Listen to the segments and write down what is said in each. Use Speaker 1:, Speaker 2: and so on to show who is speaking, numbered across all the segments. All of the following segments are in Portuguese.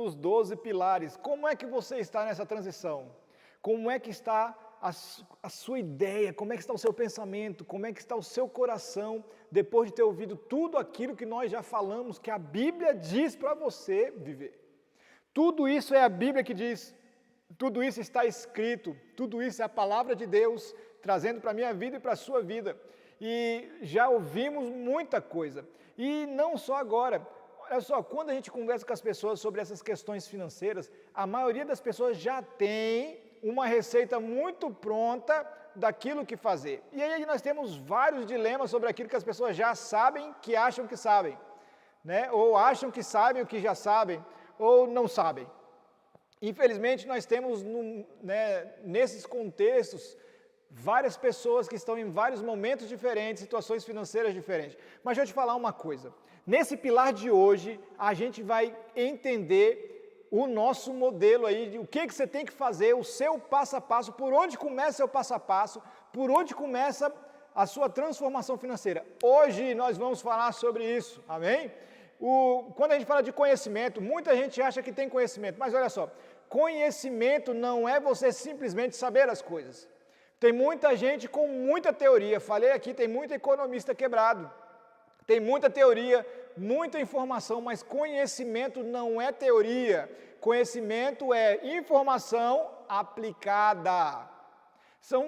Speaker 1: dos 12 pilares. Como é que você está nessa transição? Como é que está a sua ideia? Como é que está o seu pensamento? Como é que está o seu coração depois de ter ouvido tudo aquilo que nós já falamos, que a Bíblia diz para você viver? Tudo isso é a Bíblia que diz, tudo isso está escrito, tudo isso é a palavra de Deus trazendo para a minha vida e para a sua vida. E já ouvimos muita coisa. E não só agora. Olha só, quando a gente conversa com as pessoas sobre essas questões financeiras, a maioria das pessoas já tem uma receita muito pronta daquilo que fazer. E aí nós temos vários dilemas sobre aquilo que as pessoas já sabem, que acham que sabem, né? Ou acham que sabem o que já sabem, ou não sabem. Infelizmente, nós temos, nesses contextos, várias pessoas que estão em vários momentos diferentes, situações financeiras diferentes. Mas deixa eu te falar uma coisa. Nesse pilar de hoje, a gente vai entender o nosso modelo aí, de o que você tem que fazer, o seu passo a passo, por onde começa o passo a passo, por onde começa a sua transformação financeira. Hoje nós vamos falar sobre isso, amém? Quando a gente fala de conhecimento, muita gente acha que tem conhecimento, mas olha só, conhecimento não é você simplesmente saber as coisas. Tem muita gente com muita teoria, falei aqui, tem muito economista quebrado, tem muita teoria, muita informação, mas conhecimento não é teoria, conhecimento é informação aplicada.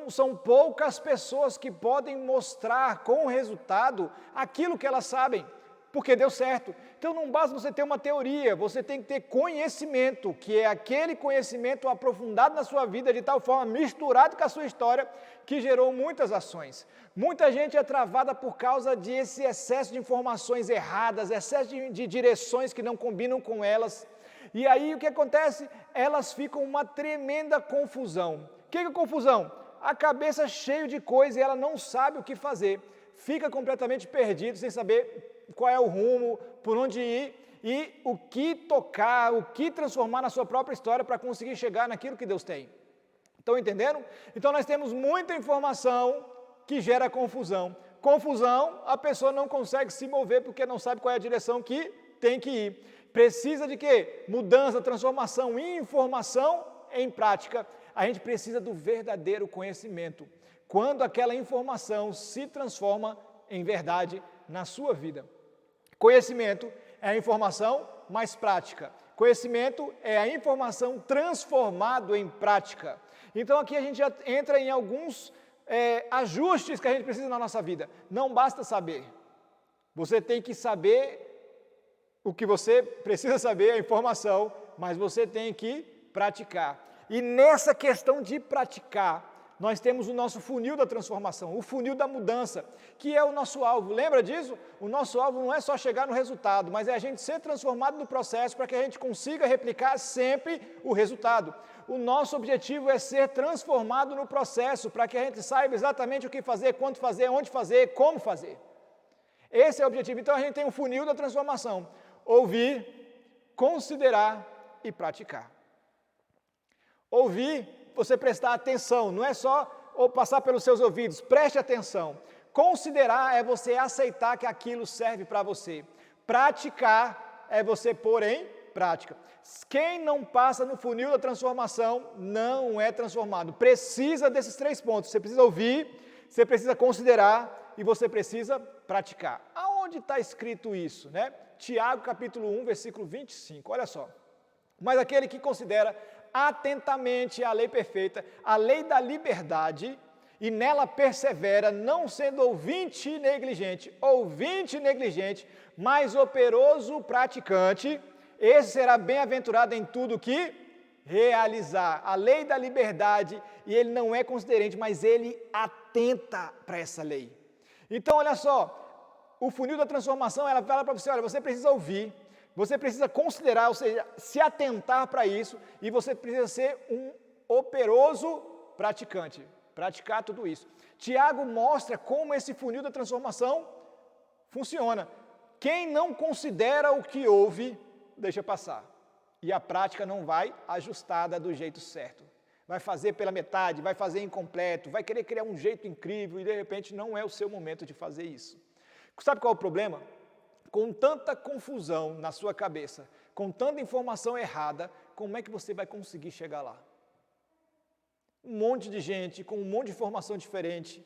Speaker 1: São poucas pessoas que podem mostrar com resultado aquilo que elas sabem, porque deu certo. Então não basta você ter uma teoria, você tem que ter conhecimento, que é aquele conhecimento aprofundado na sua vida, de tal forma misturado com a sua história, que gerou muitas ações. Muita gente é travada por causa desse excesso de informações erradas, excesso de direções que não combinam com elas. E aí o que acontece? Elas ficam uma tremenda confusão. O que é confusão? A cabeça cheia de coisa e ela não sabe o que fazer. Fica completamente perdido, sem saber qual é o rumo, por onde ir e o que tocar, o que transformar na sua própria história para conseguir chegar naquilo que Deus tem. Estão entendendo? Então nós temos muita informação que gera confusão. Confusão, a pessoa não consegue se mover porque não sabe qual é a direção que tem que ir. Precisa de quê? Mudança, transformação, informação em prática. A gente precisa do verdadeiro conhecimento. Quando aquela informação se transforma em verdade na sua vida. Conhecimento é a informação mais prática. Conhecimento é a informação transformada em prática. Então aqui a gente já entra em alguns ajustes que a gente precisa na nossa vida. Não basta saber. Você tem que saber o que você precisa saber, a informação, mas você tem que praticar. E nessa questão de praticar, nós temos o nosso funil da transformação, o funil da mudança, que é o nosso alvo. Lembra disso? O nosso alvo não é só chegar no resultado, mas é a gente ser transformado no processo para que a gente consiga replicar sempre o resultado. O nosso objetivo é ser transformado no processo para que a gente saiba exatamente o que fazer, quando fazer, onde fazer, como fazer. Esse é o objetivo. Então a gente tem um funil da transformação: ouvir, considerar e praticar. Ouvir, você prestar atenção, não é só passar pelos seus ouvidos, preste atenção. Considerar é você aceitar que aquilo serve para você. Praticar é você pôr em prática. Quem não passa no funil da transformação não é transformado. Precisa desses 3 pontos. Você precisa ouvir, você precisa considerar e você precisa praticar. Aonde está escrito isso, né? Tiago capítulo 1, versículo 25, olha só. Mas aquele que considera atentamente a lei perfeita, a lei da liberdade, e nela persevera, não sendo ouvinte negligente, mas operoso praticante, esse será bem-aventurado em tudo que realizar. A lei da liberdade, e ele não é considerante, mas ele atenta para essa lei. Então, olha só, o funil da transformação, ela fala para você, olha, você precisa ouvir, você precisa considerar, ou seja, se atentar para isso, e você precisa ser um operoso praticante, praticar tudo isso. Tiago mostra como esse funil da transformação funciona. Quem não considera o que ouve, deixa passar. E a prática não vai ajustada do jeito certo. Vai fazer pela metade, vai fazer incompleto, vai querer criar um jeito incrível e de repente não é o seu momento de fazer isso. Sabe qual é o problema? Com tanta confusão na sua cabeça, com tanta informação errada, como é que você vai conseguir chegar lá? Um monte de gente com um monte de informação diferente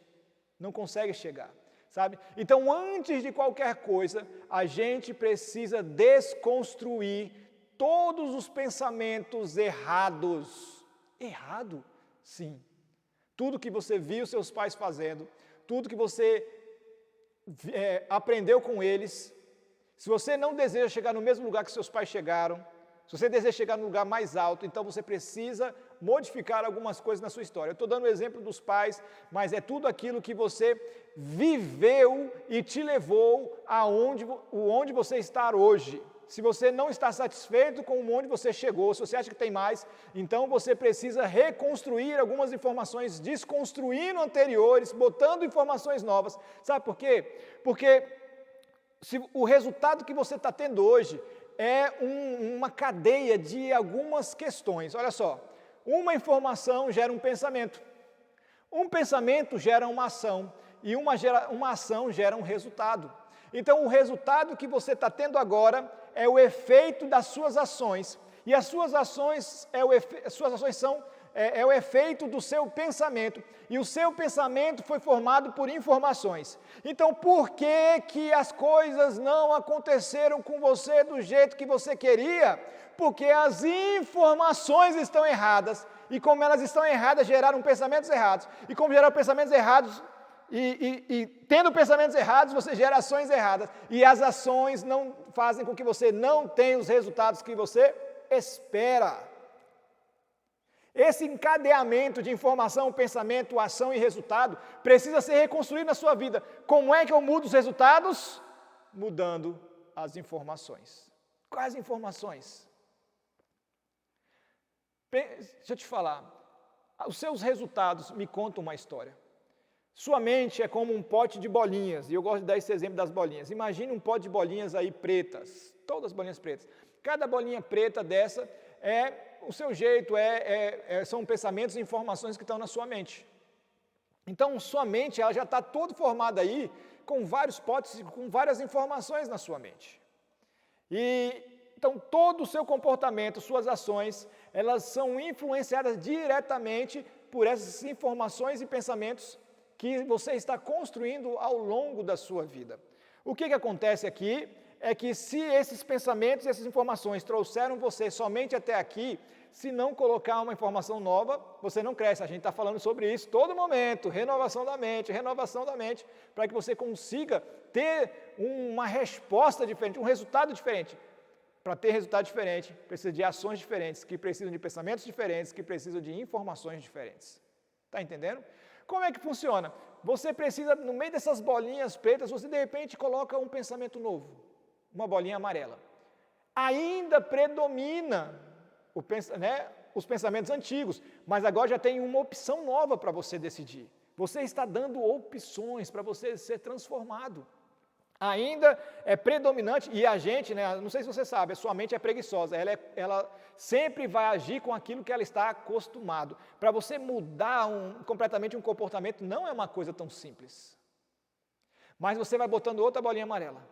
Speaker 1: não consegue chegar, sabe? Então, antes de qualquer coisa, a gente precisa desconstruir todos os pensamentos errados. Errado? Sim. Tudo que você viu seus pais fazendo, tudo que você aprendeu com eles, se você não deseja chegar no mesmo lugar que seus pais chegaram, se você deseja chegar no lugar mais alto, então você precisa modificar algumas coisas na sua história. Eu estou dando o exemplo dos pais, mas é tudo aquilo que você viveu e te levou onde você está hoje. Se você não está satisfeito com onde você chegou, se você acha que tem mais, então você precisa reconstruir algumas informações, desconstruindo anteriores, botando informações novas. Sabe por quê? Porque o resultado que você está tendo hoje é uma cadeia de algumas questões. Olha só, uma informação gera um pensamento gera uma ação, e uma ação gera um resultado. Então, o resultado que você está tendo agora é o efeito das suas ações, e as suas ações são o efeito do seu pensamento, e o seu pensamento foi formado por informações. Então, por que as coisas não aconteceram com você do jeito que você queria? Porque as informações estão erradas, e como elas estão erradas, geraram pensamentos errados, e como geraram pensamentos errados, e tendo pensamentos errados, você gera ações erradas, e as ações não fazem com que você não tenha os resultados que você espera. Esse encadeamento de informação, pensamento, ação e resultado precisa ser reconstruído na sua vida. Como é que eu mudo os resultados? Mudando as informações. Quais informações? Deixa eu te falar, os seus resultados me contam uma história. Sua mente é como um pote de bolinhas, e eu gosto de dar esse exemplo das bolinhas. Imagine um pote de bolinhas aí pretas, todas as bolinhas pretas. Cada bolinha preta dessa o seu jeito, são pensamentos e informações que estão na sua mente. Então, sua mente ela já está toda formada aí, com vários potes, com várias informações na sua mente. Então, todo o seu comportamento, suas ações, elas são influenciadas diretamente por essas informações e pensamentos que você está construindo ao longo da sua vida. O que acontece aqui é que se esses pensamentos e essas informações trouxeram você somente até aqui, se não colocar uma informação nova, você não cresce. A gente está falando sobre isso todo momento, renovação da mente, para que você consiga ter uma resposta diferente, um resultado diferente. Para ter resultado diferente, precisa de ações diferentes, que precisam de pensamentos diferentes, que precisam de informações diferentes. Está entendendo? Como é que funciona? Você precisa, no meio dessas bolinhas pretas, você de repente coloca um pensamento novo, uma bolinha amarela. Ainda predomina os pensamentos antigos, mas agora já tem uma opção nova para você decidir. Você está dando opções para você ser transformado. Ainda é predominante, e a gente, não sei se você sabe, a sua mente é preguiçosa, ela sempre vai agir com aquilo que ela está acostumado. Para você mudar completamente um comportamento não é uma coisa tão simples. Mas você vai botando outra bolinha amarela,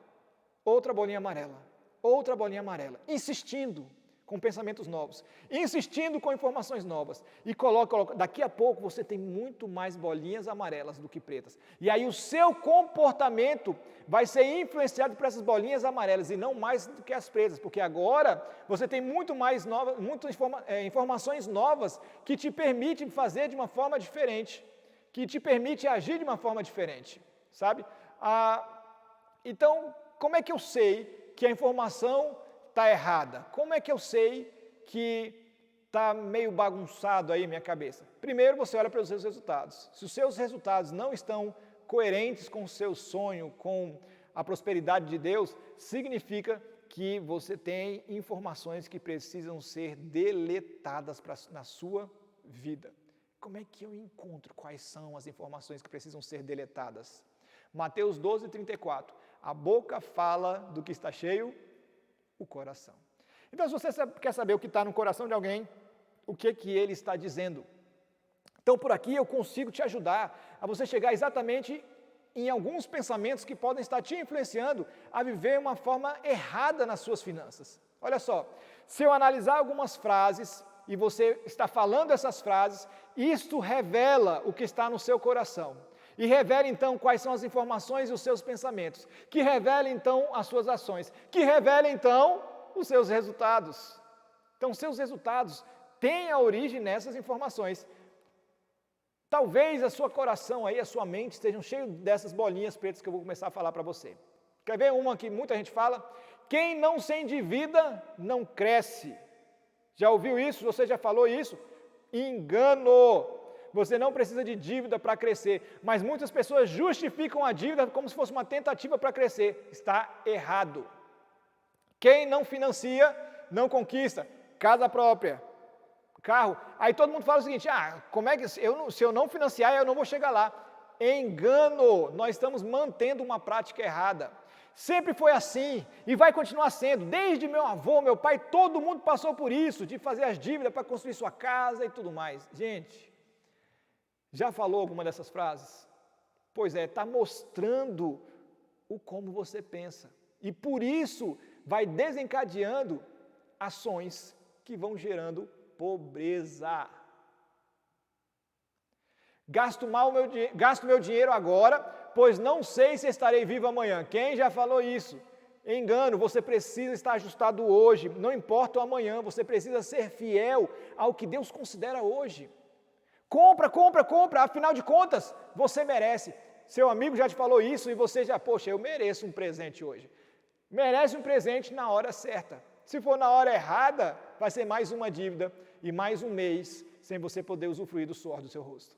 Speaker 1: outra bolinha amarela, outra bolinha amarela, insistindo com pensamentos novos, insistindo com informações novas, e coloca, daqui a pouco você tem muito mais bolinhas amarelas do que pretas, e aí o seu comportamento vai ser influenciado por essas bolinhas amarelas, e não mais do que as pretas, porque agora você tem muitas informações novas, que te permitem fazer de uma forma diferente, que te permite agir de uma forma diferente, sabe? Então, como é que eu sei que a informação está errada? Como é que eu sei que está meio bagunçado aí minha cabeça? Primeiro você olha para os seus resultados. Se os seus resultados não estão coerentes com o seu sonho, com a prosperidade de Deus, significa que você tem informações que precisam ser deletadas na sua vida. Como é que eu encontro quais são as informações que precisam ser deletadas? Mateus 12:34. A boca fala do que está cheio o coração. Então, se você quer saber o que está no coração de alguém, o que ele está dizendo? Então, por aqui eu consigo te ajudar a você chegar exatamente em alguns pensamentos que podem estar te influenciando a viver uma forma errada nas suas finanças. Olha só, se eu analisar algumas frases e você está falando essas frases, isto revela o que está no seu coração. E revela então quais são as informações e os seus pensamentos, que revela então as suas ações, que revela então os seus resultados. Então, seus resultados têm a origem nessas informações. Talvez a sua coração aí, a sua mente estejam cheios dessas bolinhas pretas que eu vou começar a falar para você. Quer ver uma que muita gente fala? Quem não se endivida não cresce. Já ouviu isso? Você já falou isso? Engano! Você não precisa de dívida para crescer, mas muitas pessoas justificam a dívida como se fosse uma tentativa para crescer. Está errado. Quem não financia, não conquista. Casa própria, carro. Aí todo mundo fala o seguinte, como é que se eu não financiar, eu não vou chegar lá. Engano! Nós estamos mantendo uma prática errada. Sempre foi assim e vai continuar sendo. Desde meu avô, meu pai, todo mundo passou por isso, de fazer as dívidas para construir sua casa e tudo mais. Gente, já falou alguma dessas frases? Pois é, está mostrando o como você pensa. E por isso vai desencadeando ações que vão gerando pobreza. Gasto meu dinheiro agora, pois não sei se estarei vivo amanhã. Quem já falou isso? Engano, você precisa estar ajustado hoje, não importa o amanhã, você precisa ser fiel ao que Deus considera hoje. Compra, afinal de contas, você merece. Seu amigo já te falou isso e você já, poxa, eu mereço um presente hoje. Merece um presente na hora certa. Se for na hora errada, vai ser mais uma dívida e mais um mês sem você poder usufruir do suor do seu rosto.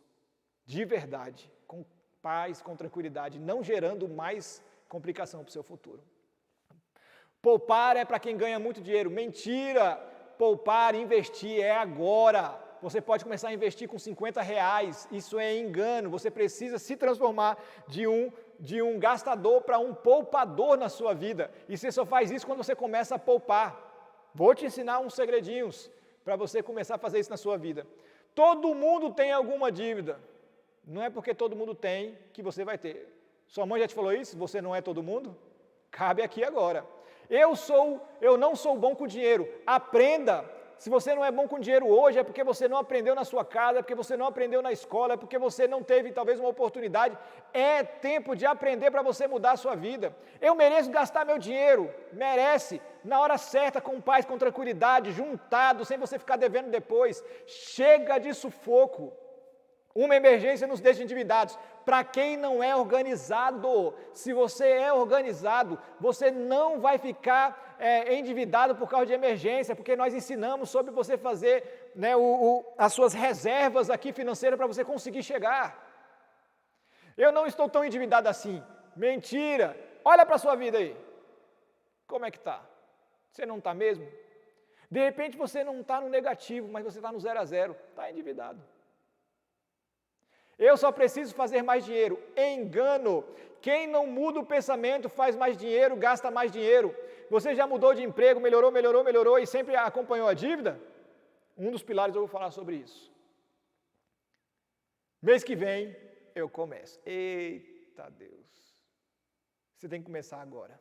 Speaker 1: De verdade, com paz, com tranquilidade, não gerando mais complicação para o seu futuro. Poupar é para quem ganha muito dinheiro. Mentira! Poupar, investir é agora. Você pode começar a investir com R$50. Isso é engano. Você precisa se transformar de um gastador para um poupador na sua vida. E você só faz isso quando você começa a poupar. Vou te ensinar uns segredinhos para você começar a fazer isso na sua vida. Todo mundo tem alguma dívida. Não é porque todo mundo tem que você vai ter. Sua mãe já te falou isso? Você não é todo mundo? Cabe aqui agora. Eu não sou bom com dinheiro. Aprenda. Se você não é bom com dinheiro hoje, é porque você não aprendeu na sua casa, é porque você não aprendeu na escola, é porque você não teve talvez uma oportunidade. É tempo de aprender para você mudar a sua vida. Eu mereço gastar meu dinheiro. Merece. Na hora certa, com paz, com tranquilidade, juntado, sem você ficar devendo depois. Chega de sufoco. Uma emergência nos deixa endividados. Para quem não é organizado, se você é organizado, você não vai ficar endividado por causa de emergência, porque nós ensinamos sobre você fazer as suas reservas aqui financeiras para você conseguir chegar. Eu não estou tão endividado assim. Mentira! Olha para a sua vida aí. Como é que está? Você não está mesmo? De repente você não está no negativo, mas você está no 0 a 0. Está endividado. Eu só preciso fazer mais dinheiro. Engano. Quem não muda o pensamento faz mais dinheiro, gasta mais dinheiro. Você já mudou de emprego, melhorou e sempre acompanhou a dívida? Um dos pilares eu vou falar sobre isso. Mês que vem eu começo. Eita Deus. Você tem que começar agora.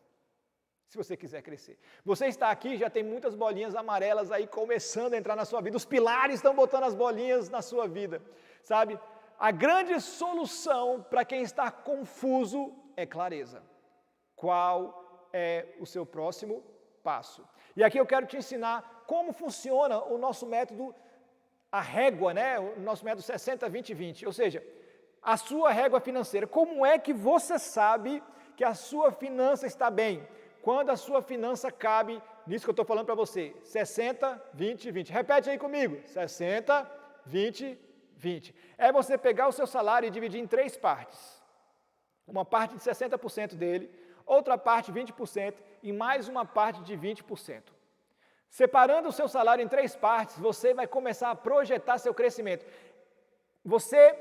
Speaker 1: Se você quiser crescer. Você está aqui, já tem muitas bolinhas amarelas aí começando a entrar na sua vida. Os pilares estão botando as bolinhas na sua vida. Sabe? A grande solução para quem está confuso é clareza. Qual é o seu próximo passo? E aqui eu quero te ensinar como funciona o nosso método, a régua, o nosso método 60-20-20. Ou seja, a sua régua financeira. Como é que você sabe que a sua finança está bem? Quando a sua finança cabe nisso que eu estou falando para você. 60-20-20. Repete aí comigo. 60-20-20. É você pegar o seu salário e dividir em 3 partes. Uma parte de 60% dele, outra parte 20% e mais uma parte de 20%. Separando o seu salário em 3 partes, você vai começar a projetar seu crescimento.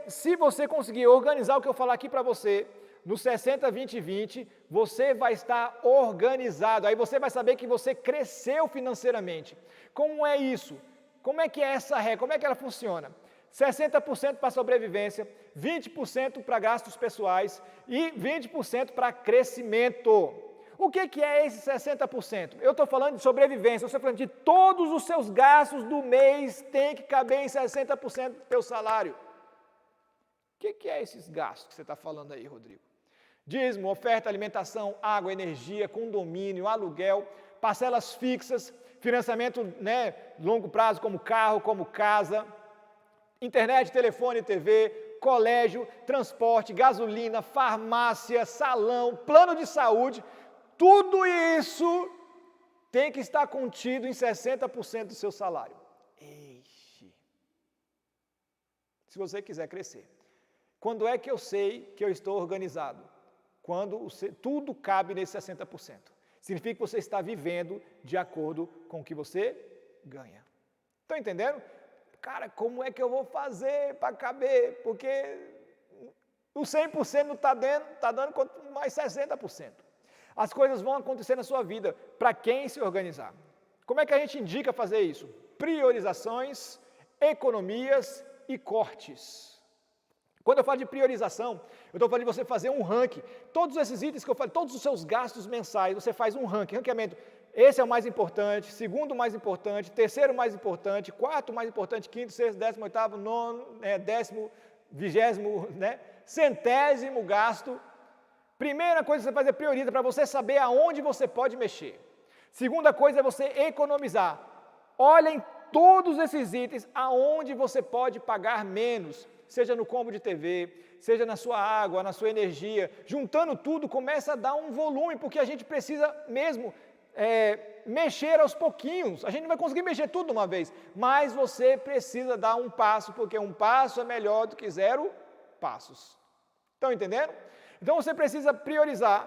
Speaker 1: Se você conseguir organizar o que eu falar aqui para você, no 60-20-20, você vai estar organizado. Aí você vai saber que você cresceu financeiramente. Como é isso? Como é que é essa regra? Como é que ela funciona? 60% para sobrevivência, 20% para gastos pessoais e 20% para crescimento. O que é esse 60%? Eu estou falando de sobrevivência, eu estou falando de todos os seus gastos do mês tem que caber em 60% do teu salário. O que é esses gastos que você está falando aí, Rodrigo? Dízimo, oferta, alimentação, água, energia, condomínio, aluguel, parcelas fixas, financiamento, longo prazo como carro, como casa, internet, telefone, TV, colégio, transporte, gasolina, farmácia, salão, plano de saúde, tudo isso tem que estar contido em 60% do seu salário. Eixe. Se você quiser crescer. Quando é que eu sei que eu estou organizado? Quando tudo cabe nesse 60%. Significa que você está vivendo de acordo com o que você ganha. Estão entendendo? Cara, como é que eu vou fazer para caber? Porque o 100% não está dando mais 60%. As coisas vão acontecer na sua vida para quem se organizar. Como é que a gente indica fazer isso? Priorizações, economias e cortes. Quando eu falo de priorização, eu estou falando de você fazer um ranking. Todos esses itens que eu falei, todos os seus gastos mensais, você faz um ranking. Ranqueamento, esse é o mais importante, segundo mais importante, terceiro mais importante, quarto mais importante, quinto, sexto, 18º, nono, 10º, 20º, centésimo gasto. Primeira coisa que você faz é prioriza para você saber aonde você pode mexer. Segunda coisa é você economizar. Olha em todos esses itens aonde você pode pagar menos, seja no combo de TV, seja na sua água, na sua energia. Juntando tudo, começa a dar um volume, porque a gente precisa mesmo mexer aos pouquinhos. A gente não vai conseguir mexer tudo de uma vez, mas você precisa dar um passo, porque um passo é melhor do que 0 passos. Estão entendendo? Então você precisa priorizar,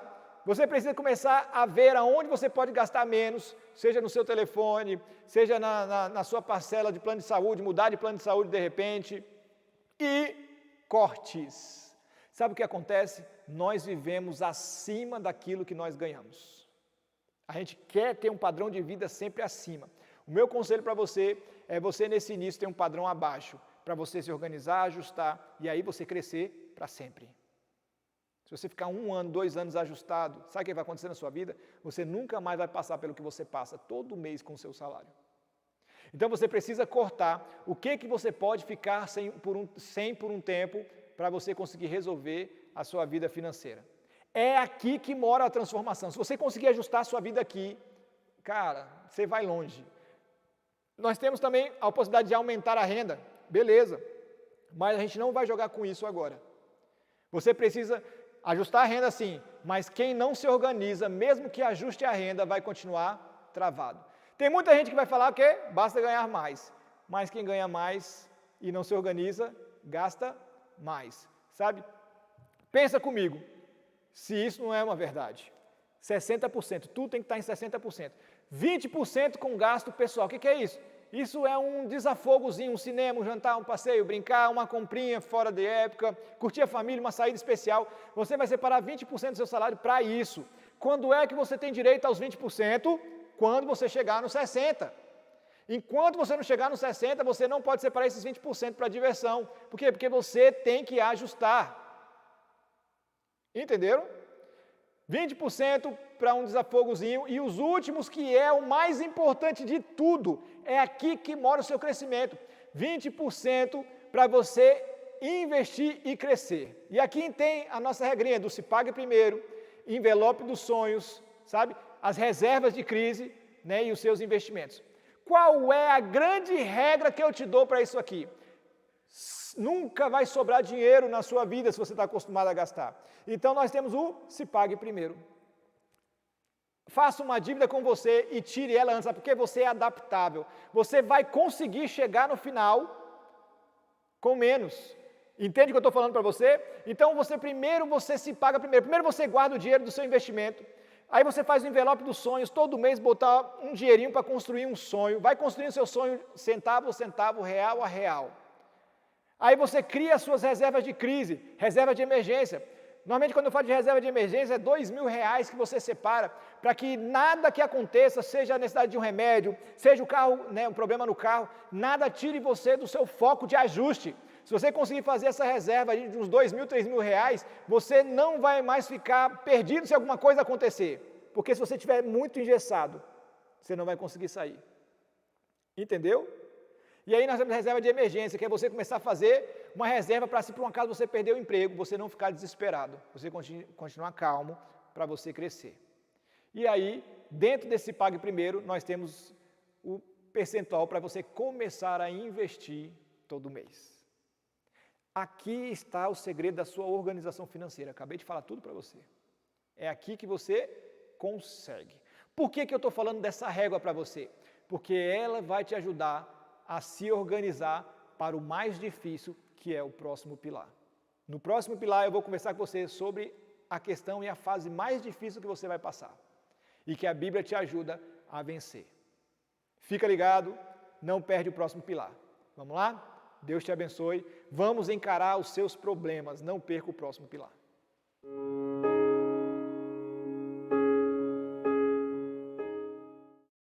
Speaker 1: você precisa começar a ver aonde você pode gastar menos, seja no seu telefone, seja na sua parcela de plano de saúde, mudar de plano de saúde de repente, e cortes. Sabe o que acontece? Nós vivemos acima daquilo que nós ganhamos. A gente quer ter um padrão de vida sempre acima. O meu conselho para você é você nesse início ter um padrão abaixo, para você se organizar, ajustar, e aí você crescer para sempre. Se você ficar 1 ano, 2 anos ajustado, sabe o que vai acontecer na sua vida? Você nunca mais vai passar pelo que você passa todo mês com o seu salário. Então você precisa cortar o que você pode ficar sem por um tempo para você conseguir resolver a sua vida financeira. É aqui que mora a transformação. Se você conseguir ajustar a sua vida aqui, cara, você vai longe. Nós temos também a possibilidade de aumentar a renda, beleza, mas a gente não vai jogar com isso agora. Você precisa ajustar a renda sim, mas quem não se organiza, mesmo que ajuste a renda, vai continuar travado. Tem muita gente que vai falar que basta ganhar mais, mas quem ganha mais e não se organiza, gasta mais, sabe? Pensa comigo, se isso não é uma verdade. 60%, tudo tem que estar em 60%. 20% com gasto pessoal, o que é isso? Isso é um desafogozinho, um cinema, um jantar, um passeio, brincar, uma comprinha fora de época, curtir a família, uma saída especial. Você vai separar 20% do seu salário para isso. Quando é que você tem direito aos 20%? Quando você chegar nos 60%. Enquanto você não chegar nos 60%, você não pode separar esses 20% para diversão. Por quê? Porque você tem que ajustar. Entenderam? 20% para um desafogozinho e os últimos, que é o mais importante de tudo, é aqui que mora o seu crescimento. 20% para você investir e crescer. E aqui tem a nossa regrinha do se pague primeiro, envelope dos sonhos, sabe? As reservas de crise, e os seus investimentos. Qual é a grande regra que eu te dou para isso aqui? Nunca vai sobrar dinheiro na sua vida se você está acostumado a gastar. Então nós temos o se pague primeiro. Faça uma dívida com você e tire ela antes, porque você é adaptável. Você vai conseguir chegar no final com menos. Entende o que eu estou falando para você? Então você se paga primeiro. Primeiro você guarda o dinheiro do seu investimento. Aí você faz o envelope dos sonhos, todo mês botar um dinheirinho para construir um sonho. Vai construindo seu sonho centavo a centavo, real a real. Aí você cria as suas reservas de crise, reserva de emergência. Normalmente quando eu falo de reserva de emergência é R$2.000 que você separa para que nada que aconteça, seja a necessidade de um remédio, seja o carro, um problema no carro, nada tire você do seu foco de ajuste. Se você conseguir fazer essa reserva de uns R$2.000, R$3.000, você não vai mais ficar perdido se alguma coisa acontecer, Porque se você estiver muito engessado, você não vai conseguir sair. Entendeu? E aí nós temos reserva de emergência, que é você começar a fazer uma reserva para se por um acaso você perder o emprego, você não ficar desesperado, você continuar calmo para você crescer. E aí, dentro desse Pague Primeiro, nós temos o percentual para você começar a investir todo mês. Aqui está o segredo da sua organização financeira. Acabei de falar tudo para você. É aqui que você consegue. Por que eu estou falando dessa régua para você? Porque ela vai te ajudar a se organizar para o mais difícil, que é o próximo pilar. No próximo pilar eu vou conversar com você sobre a questão e a fase mais difícil que você vai passar. E que a Bíblia te ajuda a vencer. Fica ligado, não perde o próximo pilar. Vamos lá? Deus te abençoe. Vamos encarar os seus problemas, não perca o próximo pilar.